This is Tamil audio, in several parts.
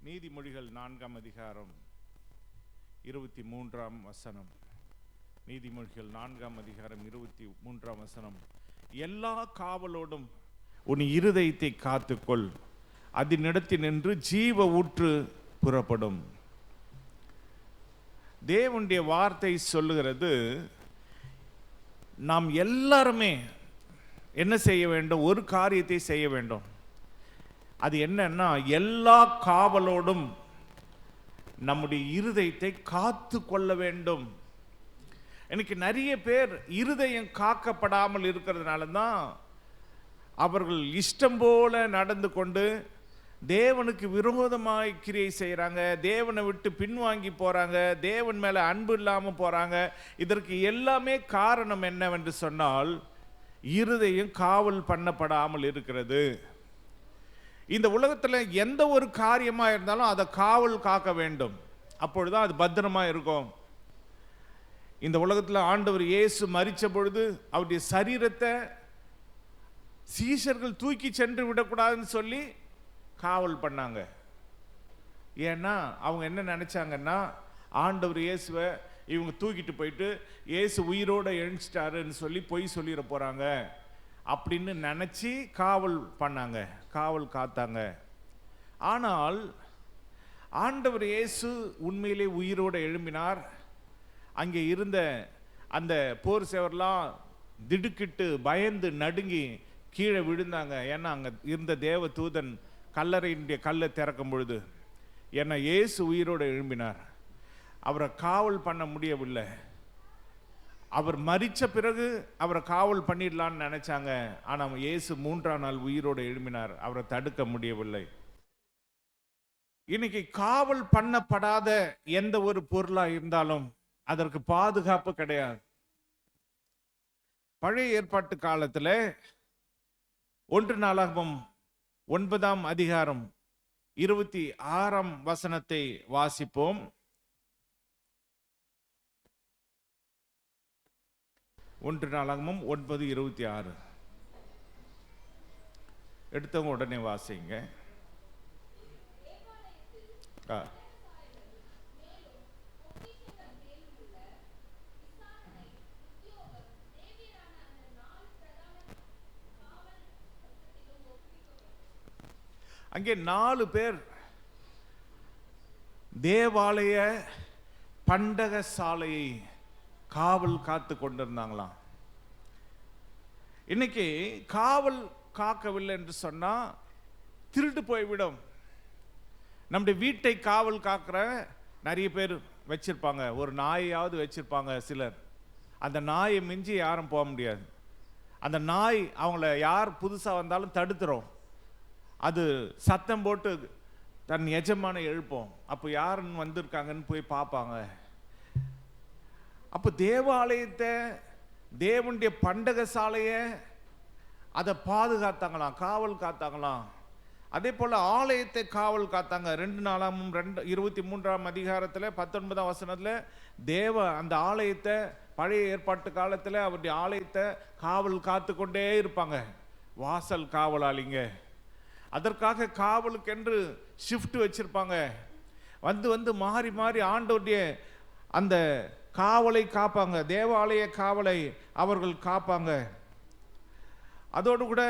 நீதிமொழிகள் 4ஆம் அதிகாரம் 23ஆம் வசனம். நீதிமொழிகள் 4ஆம் அதிகாரம் 23ஆம் வசனம். எல்லா காவலோடும் உன் இருதயத்தை காத்துக்கொள், அதனிடத்தில் நின்று ஜீவ ஊற்று புறப்படும். தேவனுடைய வார்த்தை சொல்லுகிறது, நாம் எல்லாருமே என்ன செய்ய வேண்டும்? ஒரு காரியத்தை செய்ய வேண்டும். அது என்னன்னா, எல்லா காவலோடும் நம்முடைய இருதயத்தை காத்து கொள்ள வேண்டும். எனக்கு நிறைய பேர் இருதயம் காக்கப்படாமல் இருக்கிறதுனால தான் அவர்கள் இஷ்டம் போல நடந்து கொண்டு தேவனுக்கு விரோதமாய் கிரியை செய்கிறாங்க, தேவனை விட்டு பின்வாங்கி போகிறாங்க, தேவன் மேலே அன்பு இல்லாமல் போகிறாங்க. இதற்கு எல்லாமே காரணம் என்னவென்று சொன்னால், இருதயம் காவல் பண்ணப்படாமல் இருக்கிறது. இந்த உலகத்தில் எந்த ஒரு காரியமாக இருந்தாலும் அதை காவல் காக்க வேண்டும், அப்பொழுதுதான் அது பத்திரமா இருக்கும். இந்த உலகத்தில் ஆண்டவர் இயேசு மரித்த பொழுது அவருடைய சரீரத்தை சீஷர்கள் தூக்கி சென்று விடக்கூடாதுன்னு சொல்லி காவல் பண்ணாங்க. ஏன்னா அவங்க என்ன நினைச்சாங்கன்னா, ஆண்டவர் இயேசுவை இவங்க தூக்கிட்டு போயிட்டு இயேசு உயிரோடு எழுந்துட்டாருன்னு சொல்லி பொய் சொல்லிட போறாங்க அப்படின்னு நினைச்சி காவல் பண்ணாங்க, காவல் காத்தாங்க. ஆனால் ஆண்டவர் இயேசு உண்மையிலே உயிரோடு எழும்பினார். அங்கே இருந்த அந்த போர் சேவர்லாம் திடுக்கிட்டு பயந்து நடுங்கி கீழே விழுந்தாங்க. ஏன்னா அங்கே இருந்த தேவ தூதன் கல்லறையினுடைய கல்லை திறக்கும் பொழுது, ஏன்னா இயேசு உயிரோடு எழும்பினார். அவரை காவல் பண்ண முடியவில்லை. அவர் மரித்த பிறகு அவரை காவல் பண்ணிடலான்னு நினைச்சாங்க. ஆனால் இயேசு 3ஆம் நாள் உயிரோடு எழும்பினார், அவரை தடுக்க முடியவில்லை. இன்னைக்கு காவல் பண்ணப்படாத எந்த ஒரு பொருளா இருந்தாலும் அதற்கு பாதுகாப்பு கிடையாது. பழைய ஏற்பாட்டு காலத்தில் 1 நாளாகமம் 9ஆம் அதிகாரம் 26ஆம் வசனத்தை வாசிப்போம். 1 நாளாகமம் 9:26 எடுத்தவங்க உடனே வாசிங்க. அங்கே 4 பேர் தேவாலய பண்டக சாலையை காவல் காத்து கொண்டிருந்தாங்களாம். இன்னைக்கு காவல் காக்கவில்லை என்று சொன்னா திருட்டு போய்விடும். நம்முடைய வீட்டை காவல் காக்கிற நிறைய பேர் வச்சிருப்பாங்க, ஒரு நாயையாவது வச்சிருப்பாங்க சிலர். அந்த நாயை மிஞ்சி யாரும் போக முடியாது. அந்த நாய் அவங்கள யார் புதுசாக வந்தாலும் தடுத்துரும். அது சத்தம் போட்டு தன் எஜமான எழுப்போம். அப்போ யாருன்னு வந்திருக்காங்கன்னு போய் பார்ப்பாங்க. அப்போ தேவாலயத்தை, தேவனுடைய பண்டக சாலையை அதை பாதுகாத்தாங்களாம், காவல் காத்தாங்களாம். அதே போல் ஆலயத்தை காவல் காத்தாங்க. 2 நாளாகமம் 23ஆம் அதிகாரத்தில் 19ஆம் வசனத்தில் அந்த ஆலயத்தை பழைய ஏற்பாட்டு காலத்தில் அவருடைய ஆலயத்தை காவல் காத்து கொண்டே இருப்பாங்க, வாசல் காவலாளிங்க. அதற்காக காவலுக்கென்று ஷிஃப்ட் வச்சிருப்பாங்க. வந்து மாறி மாறி ஆண்டவருடைய அந்த காவலை காப்பாங்க, தேவாலய காவலை அவர்கள் காப்பாங்க. அதோடு கூட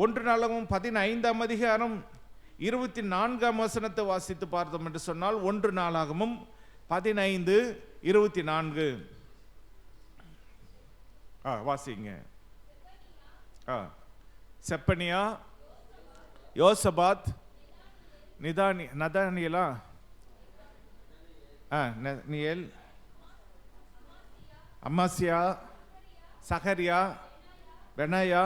1 நாளாகமம் 15ஆம் அதிகாரம் 24ஆம் வசனத்தை வாசித்து பார்த்தோம் என்று சொன்னால், 1 நாளாகமம் 15:24 வாசிங்க. செப்பனியா, யோசபாத், நதானியலா, நியேல், அமாசியா, சகரியா, பெனாயா,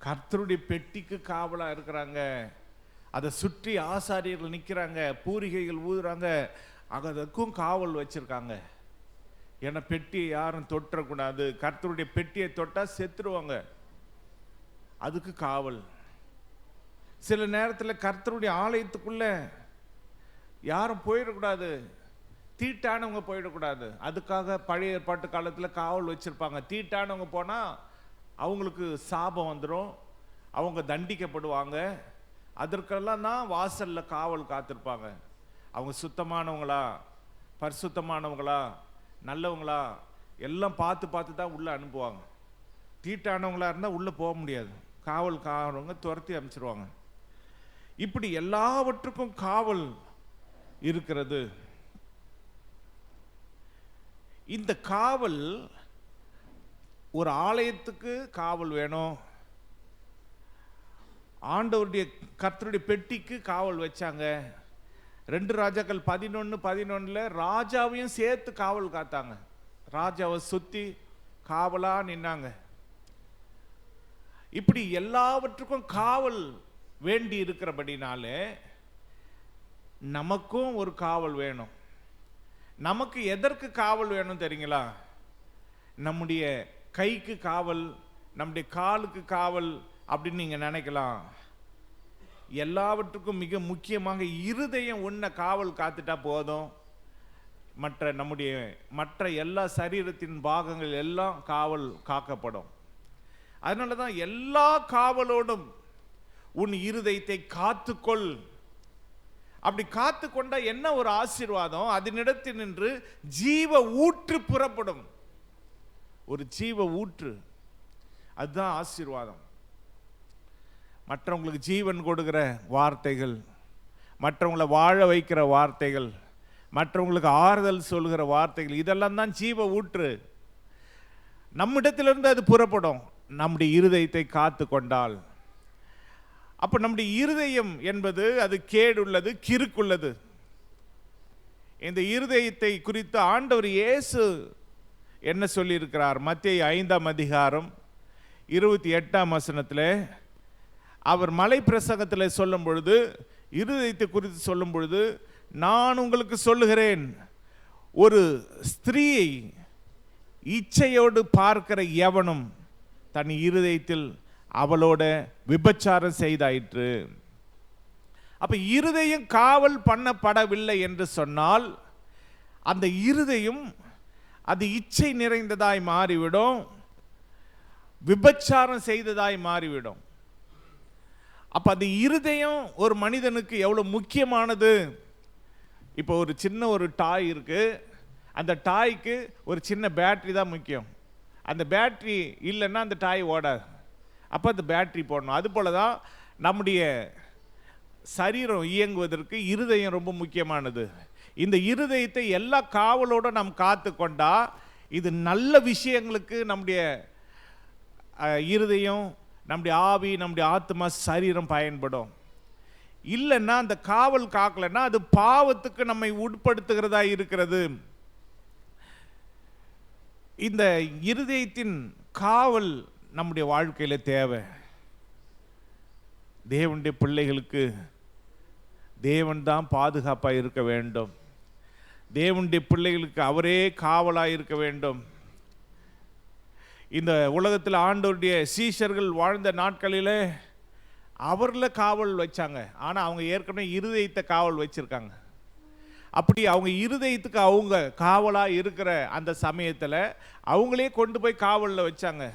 கர்த்தருடைய பெட்டிக்கு காவலா இருக்கிறாங்க. அதை சுற்றி ஆசாரியர்கள் நிற்கிறாங்க, பூரிகைகள் ஊதுறாங்க, அதற்கும் காவல் வச்சிருக்காங்க. ஏன்னா பெட்டியை யாரும் தொற்றக்கூடாது, கர்த்தருடைய பெட்டியை தொட்டா செத்துருவாங்க, அதுக்கு காவல். சில நேரத்தில் கர்த்தருடைய ஆலயத்துக்குள்ள யாரும் போயிடக்கூடாது, தீட்டானவங்க போயிடக்கூடாது. அதுக்காக பழைய ஏற்பாட்டு காலத்தில் காவல் வச்சுருப்பாங்க. தீட்டானவங்க போனால் அவங்களுக்கு சாபம் வந்துடும், அவங்க தண்டிக்கப்படுவாங்க. அதற்கெல்லாம் தான் வாசலில் காவல் காத்திருப்பாங்க. அவங்க சுத்தமானவங்களா, பரிசுத்தமானவங்களா, நல்லவங்களா எல்லாம் பார்த்து பார்த்து தான் உள்ளே அனுப்புவாங்க. தீட்டானவங்களா இருந்தால் உள்ளே போக முடியாது, காவல்காரவங்க துரத்தி அனுப்பிச்சிருவாங்க. இப்படி எல்லாவற்றுக்கும் காவல் இருக்கிறது. இந்த காவல், ஒரு ஆலயத்துக்கு காவல் வேணும், ஆண்டவருடைய கர்த்தருடைய பெட்டிக்கு காவல் வச்சாங்க. 2 ராஜாக்கள் 11:11 ராஜாவையும் சேர்த்து காவல் காத்தாங்க. ராஜாவை சுத்தி காவலா நின்னாங்க. இப்படி எல்லாவற்றுக்கும் காவல் வேண்டி இருக்கிறபடினாலே நமக்கும் ஒரு காவல் வேணும். நமக்கு எதற்கு காவல் வேணும் தெரியுங்களா? நம்முடைய கைக்கு காவல், நம்முடைய காலுக்கு காவல் அப்படின்னு நீங்க நினைக்கலாம். எல்லாவற்றுக்கும் மிக முக்கியமாக இருதயம் ஒன்றை காவல் காத்துட்டா போதும், நம்முடைய மற்ற எல்லா சரீரத்தின் பாகங்கள் எல்லாம் காவல் காக்கப்படும். அதனால தான் எல்லா காவலோடும் உன் இருதயத்தை காத்துக்கொள். அப்படி காத்து கொண்டா என்ன ஒரு ஆசீர்வாதம்? அதனிடத்தில் நின்று ஜீவ ஊற்று புறப்படும். ஒரு ஜீவ ஊற்று, அதுதான் ஆசீர்வாதம். மற்றவங்களுக்கு ஜீவன் கொடுக்கிற வார்த்தைகள், மற்றவங்களை வாழ வைக்கிற வார்த்தைகள், மற்றவங்களுக்கு ஆறுதல் சொல்கிற வார்த்தைகள், இதெல்லாம் தான் ஜீவ ஊற்று. நம்மிடத்திலிருந்து அது புறப்படும் நம்முடைய இருதயத்தை காத்து கொண்டால். அப்ப நம்முடைய இருதயம் என்பது அது கேடுள்ளது, கிறுக்குள்ளது. இந்த இருதயத்தை குறித்து ஆண்டவர் இயேசு என்ன சொல்லி இருக்கிறார்? மத்தேயு 5:28 அவர் மலை பிரசங்கத்தில் சொல்லும் பொழுது, இருதயத்தை குறித்து சொல்லும் பொழுது, நான் உங்களுக்கு சொல்லுகிறேன், ஒரு ஸ்திரீயை இச்சையோடு பார்க்கிற எவனும் தன் இருதயத்தில் அவளோட விபச்சாரம் செய்தாயிற்று. அப்ப இருதயம் காவல் பண்ணப்படவில்லை என்று சொன்னால் அந்த இருதயம் அது இச்சை நிறைந்ததாய் மாறிவிடும், விபச்சாரம் செய்ததாய் மாறிவிடும். அப்ப அந்த இருதயம் ஒரு மனிதனுக்கு எவ்வளவு முக்கியமானது. இப்போ ஒரு சின்ன ஒரு டாய் இருக்கு, அந்த டாய்க்கு ஒரு சின்ன பேட்டரி தான் முக்கியம். அந்த பேட்டரி இல்லைன்னா அந்த டாய் ஓடாது. அப்போ அந்த பேட்டரி போடணும். அதுபோல தான் நம்முடைய சரீரம் இயங்குவதற்கு இருதயம் ரொம்ப முக்கியமானது. இந்த இருதயத்தை எல்லா காவலோடு நாம் காத்து கொண்டா இது நல்ல விஷயங்களுக்கு நம்முடைய இருதயம், நம்முடைய ஆவி, நம்முடைய ஆத்மா, சரீரம் பயன்படும். இல்லைன்னா அந்த காவல் காக்கலைன்னா அது பாவத்துக்கு நம்மை உட்படுத்துகிறதா இருக்கிறது. இந்த இருதயத்தின் காவல் நம்முடைய வாழ்க்கையில தேவை. தேவனுடைய பிள்ளைகளுக்கு தேவன் தான் பாதுகாப்பாக இருக்க வேண்டும். தேவனுடைய பிள்ளைகளுக்கு அவரே காவலாக இருக்க வேண்டும். இந்த உலகத்தில் ஆண்டவருடைய சீஷர்கள் வாழ்ந்த நாட்களில் அவர்களை காவல் வச்சாங்க. ஆனால் அவங்க ஏற்கனவே இருதயத்தை காவல் வச்சிருக்காங்க. அப்படி அவங்க இருதயத்துக்கு அவங்க காவலாக இருக்கிற அந்த சமயத்தில் அவங்களே கொண்டு போய் காவலில் வச்சாங்க.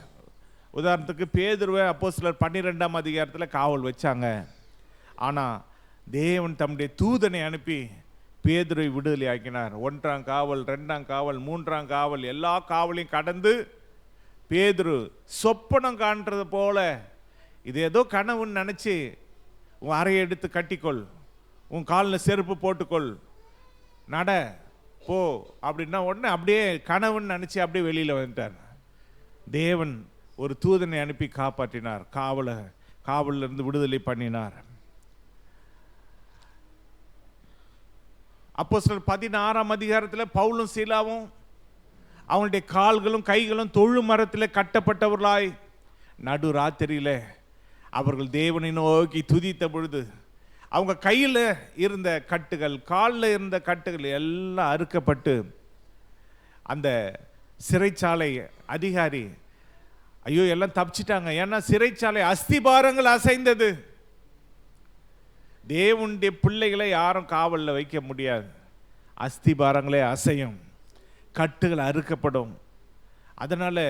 உதாரணத்துக்கு பேதுருவை அப்போஸ்தலர் 12 காவல் வச்சாங்க. ஆனால் தேவன் தம்முடைய தூதனை அனுப்பி பேதுருவை விடுதலை ஆக்கினார். 1ஆம் காவல், 2ஆம் காவல், 3ஆம் காவல், எல்லா காவலையும் கடந்து பேதுரு சொப்பனம் காண்றது போல, இது ஏதோ கனவுன்னு நினச்சி உன் அறையை எடுத்து கட்டிக்கொள், உன் காலில் செருப்பு போட்டுக்கொள், நட போ அப்படின்னா உடனே அப்படியே கனவுன்னு நினச்சி அப்படியே வெளியில் வந்துட்டார். தேவன் ஒரு தூதனை அனுப்பி காப்பாற்றினார், காவலிருந்து விடுதலை பண்ணினார். அப்போஸ்தலர் 16 பவுலும் சீலாவும் அவங்களுடைய கால்களும் கைகளும் தொழு மரத்தில் கட்டப்பட்டவர்களாய் நடு ராத்திரியில் அவர்கள் தேவனை நோக்கி துதித்த பொழுது அவங்க கையில் இருந்த கட்டுகள், காலில் இருந்த கட்டுகள் எல்லாம் அறுக்கப்பட்டு அந்த சிறைச்சாலை அதிகாரி ஐயோ எல்லாம் தப்பிச்சிட்டாங்க. ஏன்னா சிறைச்சாலை அஸ்திபாரங்கள் அசைந்தது. தேவனுடைய பிள்ளைகளை யாரும் காவலில் வைக்க முடியாது. அஸ்திபாரங்களே அசையும், கட்டுகள் அறுக்கப்படும். அதனால்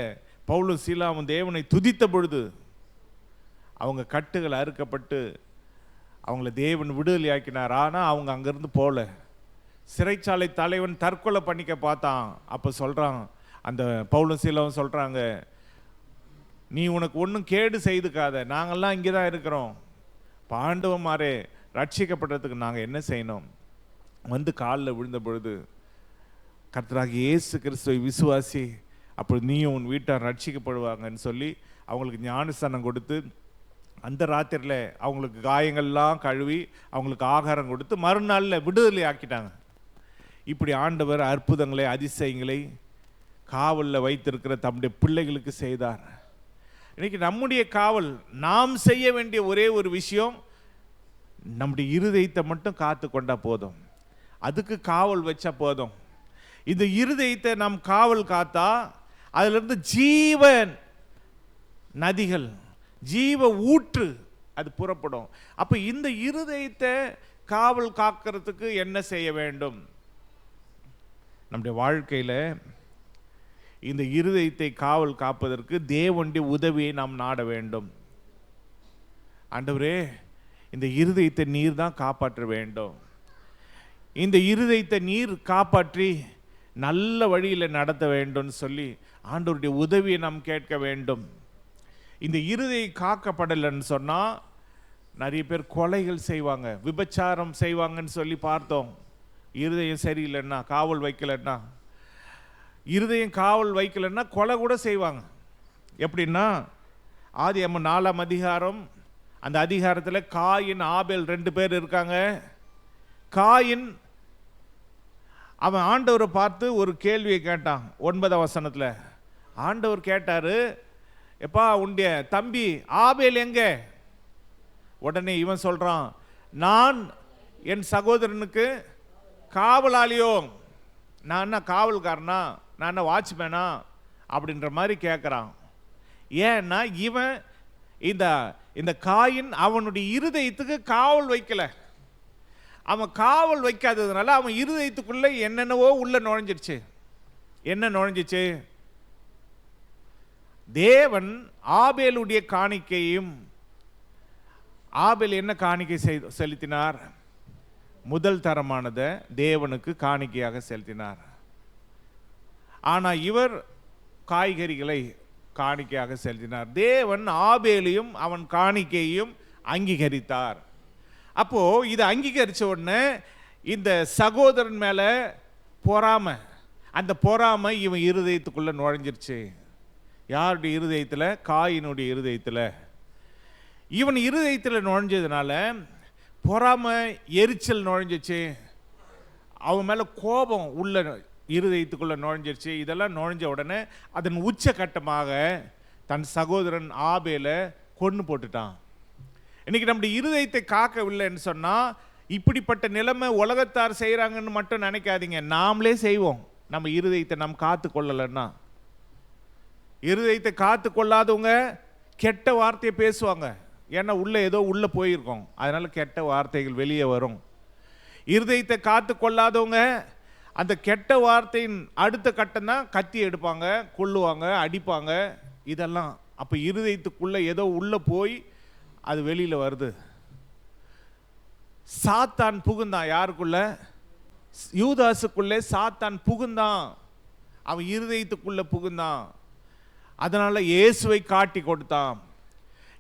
பவுலும் சீலாவும் தேவனை துதித்த பொழுது அவங்க கட்டுகள் அறுக்கப்பட்டு அவங்கள தேவன் விடுதலை ஆக்கினார். ஆனால் அவங்க அங்கேருந்து போகல. சிறைச்சாலை தலைவன் தற்கொலை பண்ணிக்க பார்த்தான். அப்போ சொல்கிறான், அந்த பவுலும் சீலாவும் சொல்கிறாங்க, நீ உனக்கு ஒன்றும் கேடு செய்துக்காத, நாங்கள்லாம் இங்கே தான் இருக்கிறோம், பாண்டவமாரே ரட்சிக்கப்பட்டதுக்கு நாங்கள் என்ன செய்யணும்? வந்து காலில் விழுந்த பொழுது, கர்த்தராகிய இயேசு கிறிஸ்துவை விசுவாசி, அப்பொழுது நீயும் உன் வீட்டார் ரட்சிக்கப்படுவாங்கன்னு சொல்லி அவங்களுக்கு ஞானஸ்தானம் கொடுத்து, அந்த ராத்திரியில் அவங்களுக்கு காயங்கள்லாம் கழுவி அவங்களுக்கு ஆகாரம் கொடுத்து மறுநாளில் விடுதலை ஆக்கிட்டாங்க. இப்படி ஆண்டவர் அற்புதங்களை அதிசயங்களை காவலில் வைத்திருக்கிற தம்முடைய பிள்ளைகளுக்கு செய்தார். இன்னைக்கு நம்முடைய காவல், நாம் செய்ய வேண்டிய ஒரே ஒரு விஷயம், நம்முடைய இருதயத்தை மட்டும் காத்து கொண்டா போதும். அதுக்கு காவல் வச்சா போதும். இந்த இருதயத்தை நாம் காவல் காத்தா அதிலிருந்து ஜீவன் நதிகள், ஜீவ ஊற்று அது புறப்படும். அப்போ இந்த இருதயத்தை காவல் காக்கிறதுக்கு என்ன செய்ய வேண்டும்? நம்முடைய வாழ்க்கையில் இந்த இருதயத்தை காவல் காப்பதற்கு தேவனுடைய உதவியை நாம் நாட வேண்டும். ஆண்டவரே, இந்த இருதயத்தை நீர் தான் காப்பாற்ற வேண்டும். இந்த இருதயத்தை நீர் காப்பாற்றி நல்ல வழியில் நடத்த வேண்டும் சொல்லி ஆண்டவருடைய உதவியை நாம் கேட்க வேண்டும். இந்த இருதயம் காக்கப்படலைன்னு சொன்னால் நிறைய பேர் கொலைகள் செய்வாங்க, விபச்சாரம் செய்வாங்கன்னு சொல்லி பார்த்தோம். இருதயம் சரியில்லைன்னா, காவல் வைக்கலைன்னா, இருதயம் காவல் வைக்கலைன்னா கொலை கூட செய்வாங்க. எப்படின்னா, ஆதியாகமம் 4ஆம் அதிகாரம், அந்த அதிகாரத்தில் காயின் ஆபேல் 2 பேர் இருக்காங்க. காயின் அவன் ஆண்டவரை பார்த்து ஒரு கேள்வியை கேட்டான். 9ஆம் வசனத்தில் ஆண்டவர் கேட்டார், எப்பா உன்னுடைய தம்பி ஆபேல் எங்கே? உடனே இவன் சொல்கிறான், நான் என் சகோதரனுக்கு காவலாளியோ, நான் என்ன காவல்காரனா, நான் என்ன வாட்ச்மேனா அப்படின்ற மாதிரி கேட்குறான். ஏன்னா இவன் இந்த காயின் அவனுடைய இருதயத்துக்கு காவல் வைக்கலை. அவன் காவல் வைக்காததுனால அவன் இருதயத்துக்குள்ளே என்னென்னவோ உள்ள நுழைஞ்சிருச்சு. என்ன நுழைஞ்சிச்சு? தேவன் ஆபேலுடைய காணிக்கையும், ஆபேல் என்ன காணிக்கை செலுத்தினார்? முதல் தரமானதை தேவனுக்கு காணிக்கையாக செலுத்தினார். ஆனால் இவர் காய்கறிகளை காணிக்கையாக செலுத்தினார். தேவன் ஆபேலையும் அவன் காணிக்கையும் அங்கீகரித்தார். அப்போ இதை அங்கீகரிச்ச உடனே இந்த சகோதரன் மேல பொறாமை, அந்த பொறாமை இவன் இருதயத்துக்குள்ள நுழைஞ்சிருச்சு. யாருடைய இருதயத்தில்? காயினுடைய இருதயத்தில். இவன் இருதயத்தில் நுழைஞ்சதுனால பொறாமை, எரிச்சல் நுழைஞ்சிச்சு. அவன் மேல கோபம் உள்ள இருதயத்துக்குள்ள நுழைஞ்சிருச்சு. இதெல்லாம் நுழைஞ்ச உடனே அதன் உச்சகட்டமாக தன் சகோதரன் ஆபேலை கொன்று போட்டுட்டான். இன்னைக்கு நம்முடைய இருதயத்தை காக்கவில்லைன்னு சொன்னால், இப்படிப்பட்ட நிலைமை உலகத்தார் செய்கிறாங்கன்னு மட்டும் நினைக்காதீங்க, நாமளே செய்வோம். நம்ம இருதயத்தை நாம் காத்து கொள்ளலைன்னா, இருதயத்தை காத்து கொள்ளாதவங்க கெட்ட வார்த்தையை பேசுவாங்க. ஏன்னா உள்ளே ஏதோ உள்ளே போயிருக்கோம், அதனால கெட்ட வார்த்தைகள் வெளியே வரும். இருதயத்தை காத்து கொள்ளாதவங்க அந்த கெட்ட வார்த்தையின் அடுத்த கட்டம் தான் கத்தி எடுப்பாங்க, கொல்லுவாங்க, அடிப்பாங்க, இதெல்லாம். அப்போ இருதயத்துக்குள்ளே ஏதோ உள்ளே போய் அது வெளியில் வருது. சாத்தான் புகுந்தான். யாருக்குள்ள? யூதாசுக்குள்ளே சாத்தான் புகுந்தான். அவன் இருதயத்துக்குள்ளே புகுந்தான். அதனால இயேசுவை காட்டி கொடுத்தான்.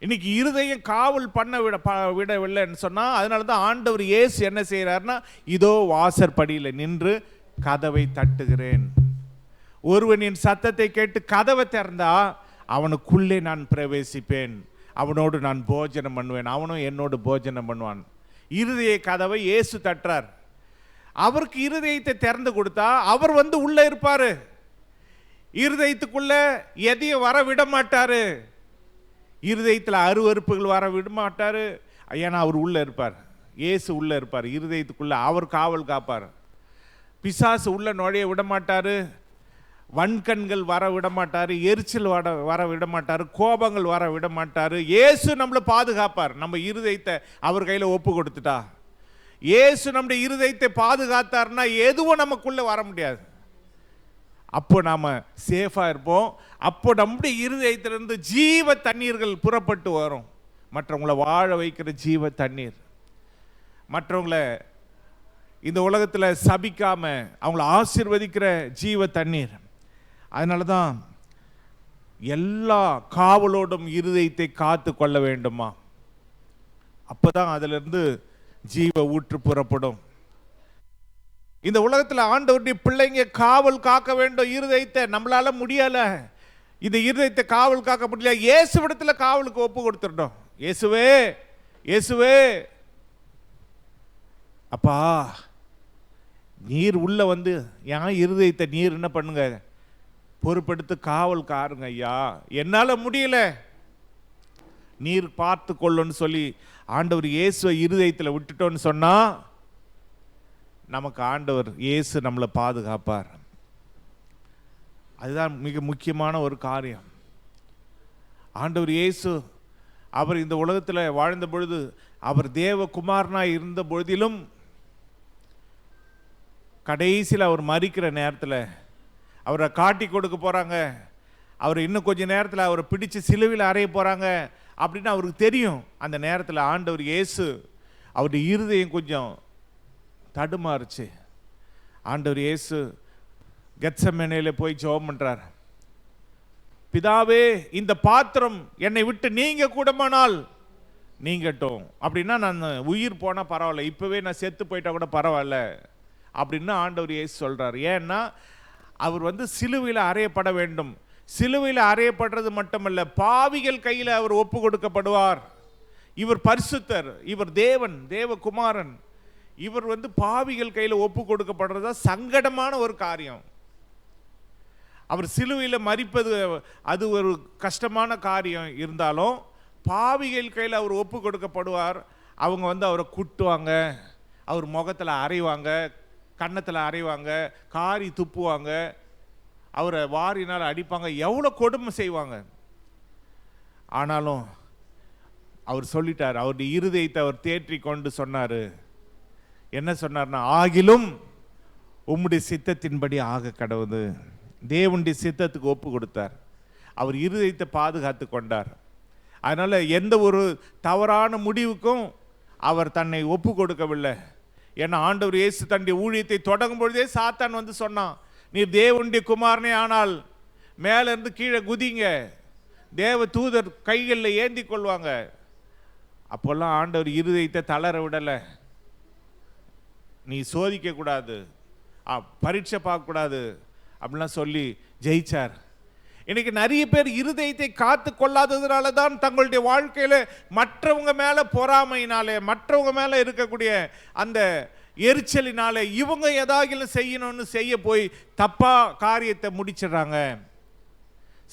இன்னைக்கு இருதயம் காவல் பண்ண விடவில்லைன்னு சொன்னால், அதனால தான் ஆண்டவர் இயேசு என்ன செய்கிறார்னா, இதோ வாசற்படியில் நின்று கதவை தட்டுகிறேன், ஒருவனின் சத்தத்தை கேட்டு கதவை திறந்தா அவனுக்குள்ளே நான் பிரவேசிப்பேன், அவனோடு நான் போஜனம் பண்ணுவேன், அவனும் என்னோடு போஜனம் பண்ணுவான். இருதய கதவை இயேசு தட்டுறார். அவருக்கு இருதயத்தை திறந்து கொடுத்தா அவர் வந்து உள்ள இருப்பாரு. இருதயத்துக்குள்ள எதையும் வர விட மாட்டாரு. இருதயத்தில் அருவருப்புகள் வர விட மாட்டாரு. ஏன்னா அவர் உள்ள இருப்பார். இயேசு உள்ள இருப்பார். இருதயத்துக்குள்ள அவர் காவல் காப்பார். பிசாசு உள்ள நுழைய விட மாட்டாரு. வன்கண்கள் வர விட மாட்டாரு. எரிச்சல் வர விட மாட்டாரு. கோபங்கள் வர விட மாட்டாரு. இயேசு நம்மளை பாதுகாப்பார். நம்ம இருதயத்தை அவர் கையில் ஒப்பு கொடுத்துட்டா இயேசு நம்முடைய இருதயத்தை பாதுகாத்தார்னா எதுவும் நமக்குள்ள வர முடியாது. அப்போ நாம சேஃபா இருப்போம். அப்போ நம்முடைய இருதயத்திலிருந்து ஜீவ தண்ணீர்கள் புறப்பட்டு வரும். மற்றவங்களை வாழ வைக்கிற ஜீவ தண்ணீர், மற்றவங்களை இந்த உலகத்தில் சபிக்காம அவங்கள ஆசீர்வதிக்கிற ஜீவ தண்ணீர். அதனால தான் எல்லா காவலோடும் இருதயத்தை காத்து கொள்ள வேண்டுமா. அப்பதான் அதிலிருந்து ஜீவ ஊற்று புறப்படும். இந்த உலகத்தில் ஆண்டவருடைய பிள்ளைங்க காவல் காக்க வேண்டும் இருதயத்தை. நம்மளால முடியல, இந்த இருதயத்தை காவல் காக்க முடியல. இயேசுவிடத்தில் காவலுக்கு ஒப்பு கொடுத்துட்டோம். இயேசுவே, இயேசுவே, அப்பா நீர் உள்ள வந்து என் இருதயத்தை நீர் என்ன பண்ணுங்க, பொறுப்பெடுத்து காவல் காருங்க ஐயா, என்னால முடியல, நீர் பார்த்து கொள்ளுன்னு சொல்லி ஆண்டவர் இயேசுவை இருதயத்தில் விட்டுட்டோன்னு சொன்னா நமக்கு ஆண்டவர் இயேசு நம்மளை பாதுகாப்பார். அதுதான் மிக முக்கியமான ஒரு காரியம். ஆண்டவர் இயேசு அவர் இந்த உலகத்தில் வாழ்ந்த பொழுது, அவர் தேவகுமாரனாய் இருந்த பொழுதிலும் கடைசியில் அவர் மரிக்கிற நேரத்தில் அவரை காட்டி கொடுக்க போகிறாங்க, அவர் இன்னும் கொஞ்சம் நேரத்தில் அவரை பிடிச்சு சிலுவையில் அறைய போகிறாங்க அப்படின்னு அவருக்கு தெரியும். அந்த நேரத்தில் ஆண்டவர் இயேசு அவருடைய இருதயம் கொஞ்சம் தடுமாறுச்சு. ஆண்டவர் இயேசு கெத்செமனேல போய் ஜெபம் பண்றார். பிதாவே, இந்த பாத்திரம் என்னை விட்டு நீங்க கூடமானால் நீங்கட்டும். அப்படின்னா நான் உயிர் போனால் பரவாயில்ல, இப்போவே நான் செத்து போயிட்டா கூட பரவாயில்ல அப்படின்னு ஆண்டவர் இயேசு சொல்றார். ஏன்னா அவர் சிலுவையில் அறையப்பட வேண்டும். சிலுவையில் அறையப்படுறது மட்டுமல்ல, பாவிகள் கையில் அவர் ஒப்பு கொடுக்கப்படுவார். இவர் பரிசுத்தர், இவர் தேவன், தேவகுமாரன். இவர் பாவிகள் கையில் ஒப்பு கொடுக்கப்படுறதா சங்கடமான ஒரு காரியம். அவர் சிலுவையில் மரிப்பது அது ஒரு கஷ்டமான காரியம் இருந்தாலும் பாவிகள் கையில் அவர் ஒப்பு கொடுக்கப்படுவார். அவங்க அவரை குட்டுவாங்க, அவர் முகத்தில் அறைவாங்க, கன்னத்தில் அறைவாங்க, காரி துப்புவாங்க, அவரை வாரினால் அடிப்பாங்க, எவ்வளோ கொடுமை செய்வாங்க. ஆனாலும் அவர் சொல்லிட்டார், அவருடைய இருதயத்தை அவர் தேற்றி கொண்டு சொன்னார். என்ன சொன்னார்னா, ஆகிலும் உம்முடைய சித்தத்தின்படி ஆக கடவுது. தேவனுடைய சித்தத்துக்கு ஒப்பு கொடுத்தார். அவர் இருதயத்தை பாதுகாத்து கொண்டார். அதனால எந்த ஒரு தவறான முடிவுக்கும் அவர் தன்னை ஒப்பு கொடுக்கவில்லை. ஏன்னா ஆண்டவர் இயேசு தன்னுடைய ஊழியத்தை தொடங்கும் பொழுதே சாத்தான் சொன்னான், நீர் தேவனுடைய குமாரனே ஆனால் மேல இருந்து கீழே குதிங்க, தேவ தூதர் கைகளில் ஏந்தி கொள்வாங்க. அப்போல்லாம் ஆண்டவர் இருதயத்தை தளர விடலை. நீ சோதிக்க கூடாது, பரீட்சை பார்க்க கூடாது அப்படிலாம் சொல்லி ஜெயிச்சார். இன்னைக்கு நிறைய பேர் இருதயத்தை காத்து கொள்ளாததுனால தான் தங்களுடைய வாழ்க்கையில மற்றவங்க மேல பொறாமையினாலே, மற்றவங்க மேல இருக்கக்கூடிய அந்த எரிச்சலினாலே இவங்க ஏதாவது செய்யணும்னு செய்ய போய் தப்பா காரியத்தை முடிச்சிடறாங்க.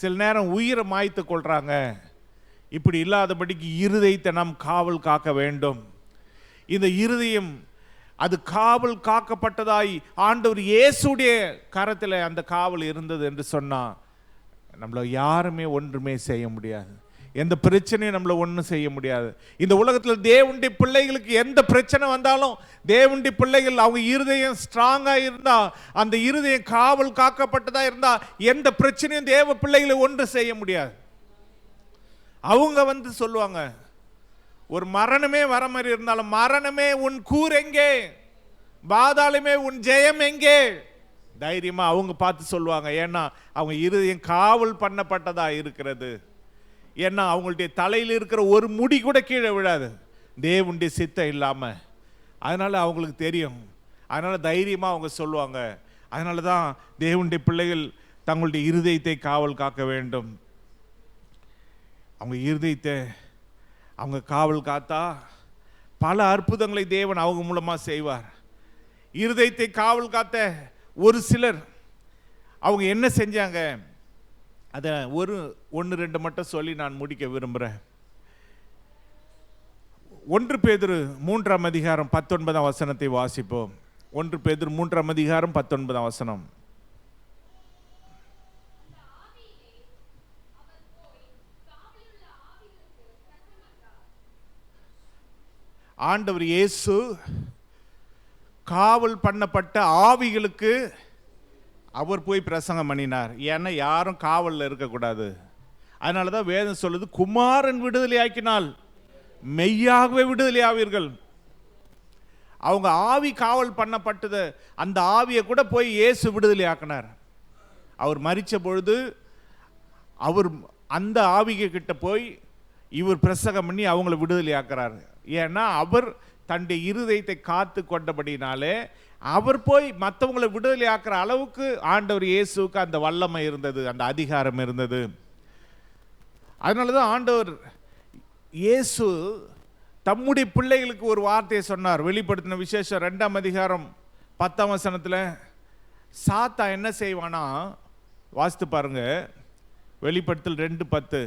சில நேரம் உயிரை மாய்த்து கொள்றாங்க. இப்படி இல்லாதபடிக்கு இருதயத்தை நாம் காவல் காக்க வேண்டும். இந்த இருதயம் அது காவல் காக்கப்பட்டதாய் ஆண்டவர் இயேசுடைய கரத்தில் அந்த காவல் இருந்தது என்று சொன்னா நம்மளை யாருமே ஒன்றுமே செய்ய முடியாது. எந்த பிரச்சனையும் நம்மளை ஒன்றும் செய்ய முடியாது. இந்த உலகத்தில் தேவனுடைய பிள்ளைகளுக்கு எந்த பிரச்சனை வந்தாலும், தேவனுடைய பிள்ளைகள் அவங்க இருதயம் ஸ்ட்ராங்கா இருந்தா, அந்த இருதயம் காவல் காக்கப்பட்டதா இருந்தா எந்த பிரச்சனையும் தேவ பிள்ளைகளை ஒன்று செய்ய முடியாது. அவங்க சொல்லுவாங்க, ஒரு மரணமே வர மாதிரி இருந்தாலும், மரணமே உன் கூர் எங்கே, பாதாளமே உன் ஜெயம் எங்கே, தைரியமா அவங்க பார்த்து சொல்லுவாங்க. ஏன்னா அவங்க இருதயம் காவல் பண்ணப்பட்டதா இருக்கிறது. ஏன்னா அவங்களுடைய தலையில் இருக்கிற ஒரு முடி கூட கீழே விழாது தேவனுடைய சித்தம் இல்லாம. அதனால அவங்களுக்கு தெரியும். அதனால தைரியமா அவங்க சொல்லுவாங்க. அதனால தான் தேவனுடைய பிள்ளைகள் தங்களுடைய இருதயத்தை காவல் காக்க வேண்டும். அவங்க இருதயத்தை அவங்க காவல் காத்தா பல அற்புதங்களை தேவன் அவங்க மூலமா செய்வார். இருதயத்தை காவல் காத்த ஒரு சிலர் அவங்க என்ன செஞ்சாங்க, அதை ஒன்று ரெண்டு மட்டும் சொல்லி நான் முடிக்க விரும்புகிறேன். 1 பேதுரு 3ஆம் அதிகாரம் 19ஆம் வசனத்தை வாசிப்போம். 1 பேதுரு 3ஆம் அதிகாரம் 19ஆம் வசனம். ஆண்டவர் இயேசு காவல் பண்ணப்பட்ட ஆவிகளுக்கு அவர் போய் பிரசங்கம் பண்ணினார். ஏன்னா யாரும் காவலில் இருக்கக்கூடாது. அதனால தான் வேதம் சொல்லுது, குமாரன் விடுதலை ஆக்கினால் மெய்யாகவே விடுதலை ஆவீர்கள். அவங்க ஆவி காவல் பண்ணப்பட்டது, அந்த ஆவியை கூட போய் இயேசு விடுதலை ஆக்கினார். அவர் மரித்த பொழுது அவர் அந்த ஆவிகை கிட்ட போய் இவர் பிரசங்கம் பண்ணி அவங்கள விடுதலை ஆக்குறாரு. ஏன்னா அவர் தன்னுடைய இருதயத்தை காத்து கொண்டபடினாலே அவர் போய் மற்றவங்களை விடுதலை ஆக்குற அளவுக்கு ஆண்டவர் இயேசுவுக்கு அந்த வல்லமை இருந்தது, அந்த அதிகாரம் இருந்தது. அதனால தான் ஆண்டவர் இயேசு தம்முடைய பிள்ளைகளுக்கு ஒரு வார்த்தையை சொன்னார். வெளிப்படுத்தின விசேஷம் 2ஆம் அதிகாரம் 10ஆம் வசனத்தில் சாத்தா என்ன செய்வானா, வாசித்து பாருங்க, வெளிப்படுத்தல் 2:10.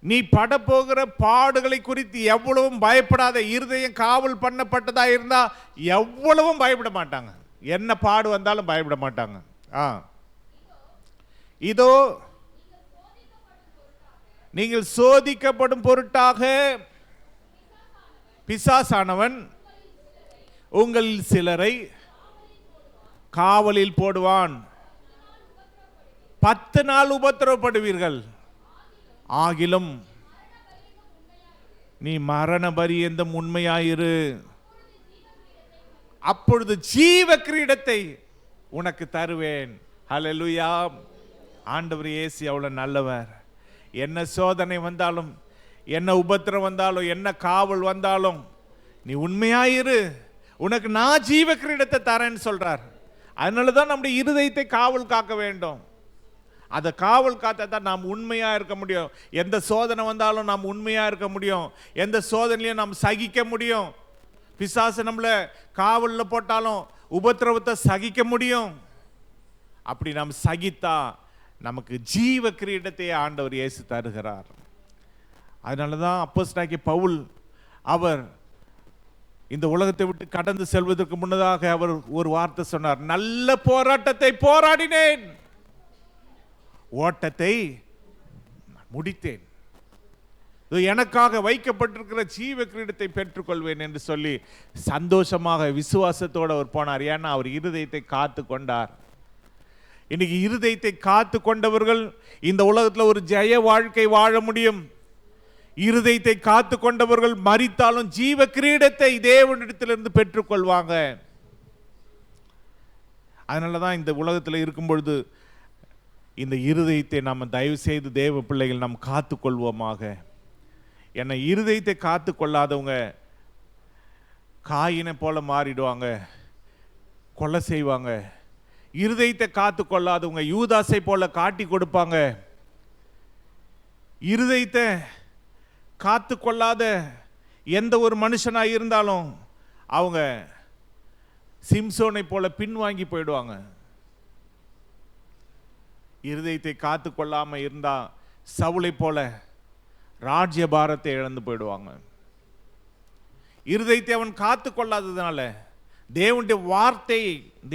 நீ படப்போகிற பாடுகளை குறித்து எவ்வளவும் பயப்படாத. இருதயம் காவல் பண்ணப்பட்டதா இருந்தா எவ்வளவும் பயப்பட மாட்டாங்க. என்ன பாடு வந்தாலும் பயப்பட மாட்டாங்க. இதோ நீங்கள் சோதிக்கப்படும் பொருட்டாக பிசாசானவன் உங்களில் சிலரை காவலில் போடுவான். 10 நாள் உபத்திரவப்படுவீர்கள். ஆகிலும் நீ மரண பரியந்தம் உண்மையாயிரு, அப்பொழுது ஜீவ கிரீடத்தை உனக்கு தருவேன். ஹல்லேலூயா. ஆண்டவர் இயேசு எவ்வளவு நல்லவர். என்ன சோதனை வந்தாலும், என்ன உபத்திரம் வந்தாலும், என்ன காவல் வந்தாலும் நீ உண்மையாயிரு, உனக்கு நான் ஜீவ கிரீடத்தை தரேன்னு சொல்றார். அதனால தான் நம்முடைய இருதயத்தை காவல் காக்க வேண்டும். அதை காவல் காத்தா தான் நாம் உண்மையா இருக்க முடியும். எந்த சோதனை வந்தாலும் நாம் உண்மையா இருக்க முடியும். எந்த சோதனையும் நாம் சகிக்க முடியும். பிசாசு நம்மளை காவலில் போட்டாலும் உபத்திரவத்தை சகிக்க முடியும். அப்படி நாம் சகித்தா நமக்கு ஜீவ கிரீடத்தை ஆண்டவர் இயேசு தருகிறார். அதனால தான் அப்போஸ்தலனாகிய பவுல் அவர் இந்த உலகத்தை விட்டு கடந்து செல்வதற்கு முன்னதாக அவர் ஒரு வார்த்தை சொன்னார், நல்ல போராட்டத்தை போராடினேன், ஓட்டத்தை முடித்தேன், எனக்காக வைக்கப்பட்டிருக்கிற ஜீவ கிரீடத்தை பெற்றுக்கொள்வேன் என்று சொல்லி சந்தோஷமாக விசுவாசத்தோடு அவர் போனார். ஏன்னா அவர் இருதயத்தை காத்து கொண்டார். இன்னைக்கு இருதயத்தை காத்து கொண்டவர்கள் இந்த உலகத்தில் ஒரு ஜெய வாழ்க்கை வாழ முடியும். இருதயத்தை காத்து கொண்டவர்கள் மரித்தாலும் ஜீவ கிரீடத்தை தேவனிடத்திலிருந்து பெற்றுக்கொள்வாங்க. அதனால தான் இந்த உலகத்தில் இருக்கும் பொழுது இந்த இருதயத்தை நாம் தயவு செய்து தேவ பிள்ளைகள் நாம் காத்து கொள்வோமாக. ஏன்னா இருதயத்தை காத்து கொள்ளாதவங்க காயினை போல மாறிடுவாங்க, கொலை செய்வாங்க. இருதயத்தை காத்து கொள்ளாதவங்க யூதாசை போல காட்டி கொடுப்பாங்க. இருதயத்தை காத்து கொள்ளாத எந்த ஒரு மனுஷனாக இருந்தாலும் அவங்க சிம்சோனை போல பின்வாங்கி போயிடுவாங்க. இருதயத்தை காத்து கொள்ளாமல் இருந்தா சவுலை போல ராஜ்ய பாரத்தை இழந்து போயிடுவாங்க. இருதயத்தை அவன் காத்து கொள்ளாததுனால தேவனுடைய வார்த்தை,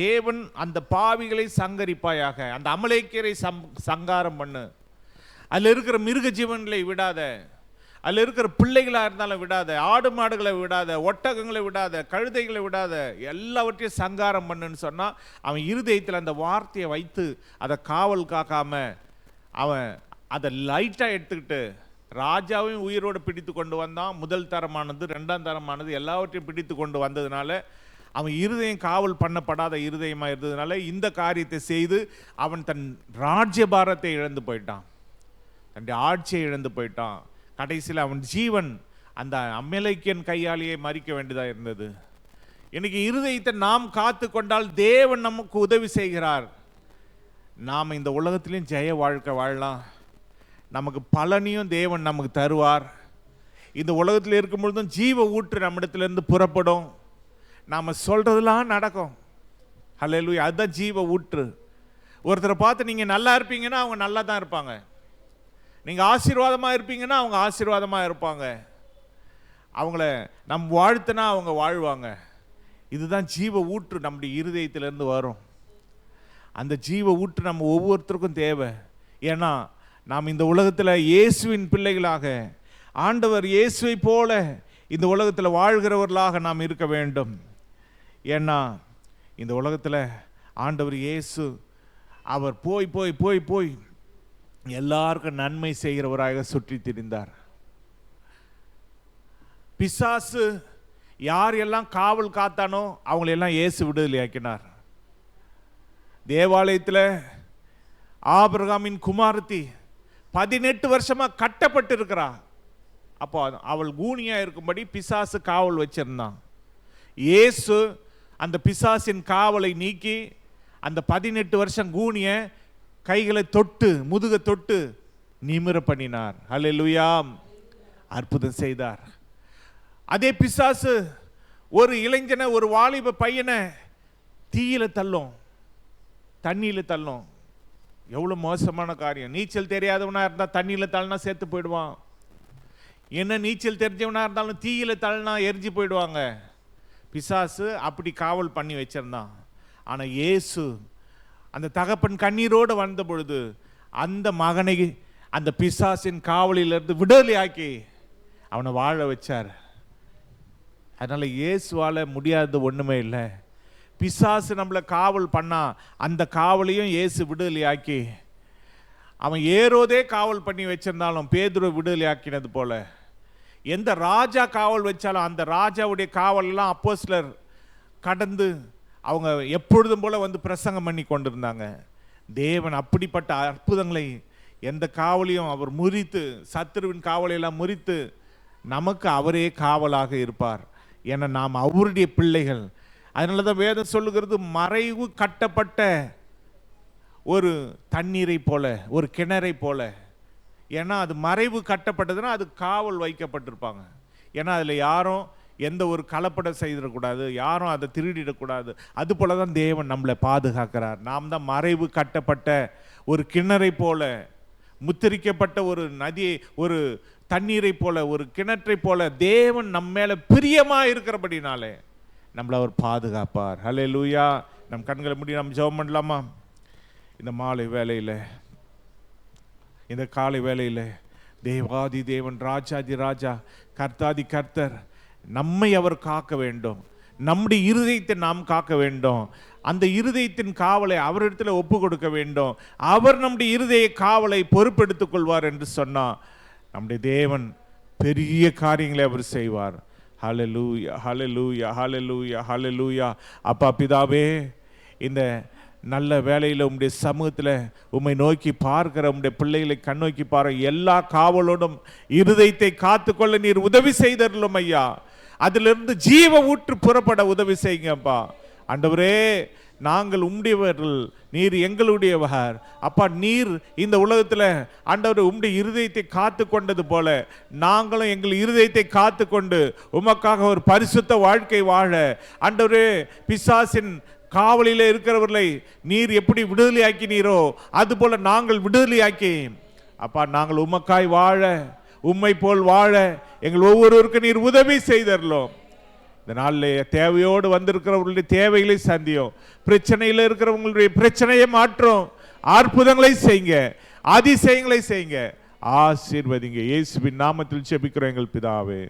தேவன் அந்த பாவிகளை சங்கரிப்பாயாக, அந்த அமலேக்கியரை சங்காரம் பண்ணு, அதில் இருக்கிற மிருக ஜீவன்களை விடாத, அதில் இருக்கிற பிள்ளைகளாக இருந்தாலும் விடாத, ஆடு மாடுகளை விடாத, ஒட்டகங்களை விடாத, கழுதைகளை விடாத, எல்லாவற்றையும் சங்காரம் பண்ணுன்னு சொன்னால் அவன் இருதயத்தில் அந்த வார்த்தையை வைத்து அதை காவல் காக்காம அவன் அதை லைட்டாக எடுத்துக்கிட்டு ராஜாவையும் உயிரோடு பிடித்து கொண்டு வந்தான். முதல் தரமானது, 2ஆம் தரமானது எல்லாவற்றையும் பிடித்து கொண்டு வந்ததுனால அவன் இருதயம் காவல் பண்ணப்படாத இருதயமாக இருந்ததுனால இந்த காரியத்தை செய்து அவன் தன் ராஜ்யபாரத்தை இழந்து போயிட்டான், தன்னுடைய ஆட்சியை இழந்து போயிட்டான். கடைசியில் அவன் ஜீவன் அந்த அமலேக்கியன் கையாலேயே மறிக்க வேண்டியதாக இருந்தது. இன்னைக்கு இருதயத்தை நாம் காத்து கொண்டால் தேவன் நமக்கு உதவி செய்கிறார். நாம் இந்த உலகத்திலையும் ஜெய வாழ்க்கை வாழலாம். நமக்கு பலனையும் தேவன் நமக்கு தருவார். இந்த உலகத்தில் இருக்கும் பொழுதும் ஜீவ ஊற்று நம்மிடத்திலிருந்து புறப்படும். நாம் சொல்கிறதெல்லாம் நடக்கும். ஹல்லேலூயா. அதுதான் ஜீவ ஊற்று. ஒருத்தரை பார்த்து நீங்கள் நல்லா இருப்பீங்கன்னா அவங்க நல்லா தான் இருப்பாங்க. நீங்கள் ஆசீர்வாதமாக இருப்பீங்கன்னா அவங்க ஆசீர்வாதமாக இருப்பாங்க. அவங்கள நம் வாழ்த்துனா அவங்க வாழ்வாங்க. இதுதான் ஜீவ ஊற்று நம்முடைய இருதயத்திலேருந்து வரும். அந்த ஜீவ ஊற்று நம்ம ஒவ்வொருத்தருக்கும் தேவை. ஏன்னா நாம் இந்த உலகத்தில் இயேசுவின் பிள்ளைகளாக, ஆண்டவர் இயேசுவை போல இந்த உலகத்தில் வாழ்கிறவர்களாக நாம் இருக்க வேண்டும். ஏன்னா இந்த உலகத்தில் ஆண்டவர் இயேசு அவர் போய் போய் போய் போய் எல்லாருக்கும் நன்மை செய்கிறவராக சுற்றி திரிந்தார். பிசாசு யார் எல்லாம் காவல் காத்தானோ அவங்களெல்லாம் இயேசு விடுதலையாக்கினார். தேவாலயத்தில் ஆபிரகாமின் குமாரத்தி 18 வருஷமா கட்டப்பட்டு இருக்கிறா. அப்போ அவள் கூனியா இருக்கும்படி பிசாசு காவல் வச்சிருந்தான். இயேசு அந்த பிசாசின் காவலை நீக்கி அந்த 18 வருஷம் கூனிய கைகளை தொட்டு முதுக தொட்டு நிமிர பண்ணினார். ஹல்லேலூயா, அற்புதம் செய்தார். அதே பிசாசு ஒரு இளைஞனை, ஒரு வாலிப பையனை தீயில தள்ளும், தண்ணியில தள்ளும். எவ்வளவு மோசமான காரியம். நீச்சல் தெரியாதவனா இருந்தா தண்ணியில தள்ளினா செத்து போயிடுவான். என்ன நீச்சல் தெரிஞ்சவனா இருந்தாலும் தீயில தள்ளினா எரிஞ்சு போயிடுவாங்க. பிசாசு அப்படி காவல் பண்ணி வச்சிருந்தான். ஆனா இயேசு அந்த தகப்பன் கண்ணீரோடு வந்த பொழுது அந்த மகனை அந்த பிசாசின் காவலிலிருந்து விடுதலை ஆக்கி அவனை வாழ வச்சார். அதனால இயேசுவால முடியாதது ஒண்ணுமே இல்லை. பிசாசு நம்மளை காவல் பண்ணா அந்த காவலையும் இயேசு விடுதலை ஆக்கி, அவன் ஏரோதே காவல் பண்ணி வச்சிருந்தாலும் பேதுரு விடுதலை ஆக்கினது போல, எந்த ராஜா காவல் வச்சாலும் அந்த ராஜாவுடைய காவல் எல்லாம் அப்போஸ்தலர் கடந்து அவங்க எப்பொழுதும் போல வந்து பிரசங்கம் பண்ணி கொண்டிருந்தாங்க. தேவன் அப்படிப்பட்ட அற்புதங்களை எந்த காவலையும் அவர் முறித்து, சத்துருவின் காவலை எல்லாம் முறித்து நமக்கு அவரே காவலாக இருப்பார். ஏன்னா நாம் அவருடைய பிள்ளைகள். அதனால தான் வேதம் சொல்லுகிறது, மறைவு கட்டப்பட்ட ஒரு தண்ணீரை போல, ஒரு கிணறை போல. ஏன்னா அது மறைவு கட்டப்பட்டதுன்னா அது காவல் வைக்கப்பட்டிருப்பாங்க. ஏன்னா அதில் யாரும் எந்த ஒரு கலப்படம் செய்திடக்கூடாது, யாரும் அதை திருடிடக்கூடாது. அது போல தான் தேவன் நம்மளை பாதுகாக்கிறார். நாம் தான் மறைவு கட்டப்பட்ட ஒரு கிணறை போல, முத்திரிக்கப்பட்ட ஒரு நதியை, ஒரு தண்ணீரை போல, ஒரு கிணற்றை போல தேவன் நம்ம மேல பிரியமா இருக்கிறபடினாலே நம்மளை அவர் பாதுகாப்பார். ஹல்லேலூயா. நம் கண்களை மூடி நம்ம ஜெபம் பண்ணலாமா? இந்த மாலை வேளையில், இந்த காலை வேளையில் தேவாதி தேவன், ராஜாதி ராஜா, கர்த்தாதி கர்த்தர் நம்மை அவர் காக்க வேண்டும். நம்முடைய இருதயத்தை நாம் காக்க வேண்டும். அந்த இருதயத்தின் காவலை அவரிடத்தில் ஒப்பு கொடுக்க வேண்டும். அவர் நம்முடைய இருதய காவலை பொறுப்பெடுத்துக் கொள்வார் என்று சொன்னார். நம்முடைய தேவன் பெரிய காரியங்களை அவர் செய்வார். ஹல்லேலூயா, ஹல்லேலூயா, ஹல்லேலூயா, ஹல்லேலூயா. அப்பா பிதாவே, இந்த நல்ல வேளையில் உம்முடைய சமூகத்தில் உம்மை நோக்கி பார்க்கிற உம்முடைய பிள்ளைகளை கண்ணோக்கி பார்க்க எல்லா காவலோடும் இருதயத்தை காத்துக்கொள்ள நீர் உதவி செய்தருளும் ஐயா. அதிலிருந்து ஜீவ ஊற்று புறப்பட உதவி செய்யுங்கப்பா. ஆண்டவரே, நாங்கள் உம்முடையவர்கள், நீர் எங்களுடையவர். அப்பா, நீர் இந்த உலகத்தில் ஆண்டவர் உம்முடைய இருதயத்தை காத்து கொண்டது போல நாங்களும் எங்கள் இருதயத்தை காத்து கொண்டு உமக்காக ஒரு பரிசுத்த வாழ்க்கை வாழ, ஆண்டவரே, பிசாசின் காவலில் இருக்கிறவர்களை நீர் எப்படி விடுதலையாக்கினீரோ அது போல நாங்கள் விடுதலையாக்கி, அப்பா, நாங்கள் உமக்காய் வாழ, உம்மை போல் வாழ எங்கள் ஒவ்வொருவருக்கும் நீர் உதவி செய்தரலும். இந்த நாளில் தேவையோடு வந்திருக்கிறவர்களுடைய தேவைகளை சந்தியும், பிரச்சனையில் இருக்கிறவங்களுடைய பிரச்சனையை மாற்றும், அற்புதங்களை செய்யுங்க, அதிசயங்களை செய்யுங்க, ஆசீர்வதிங்க. இயேசுவின் நாமத்தில் ஜெபிக்கிறோம் எங்கள் பிதாவே.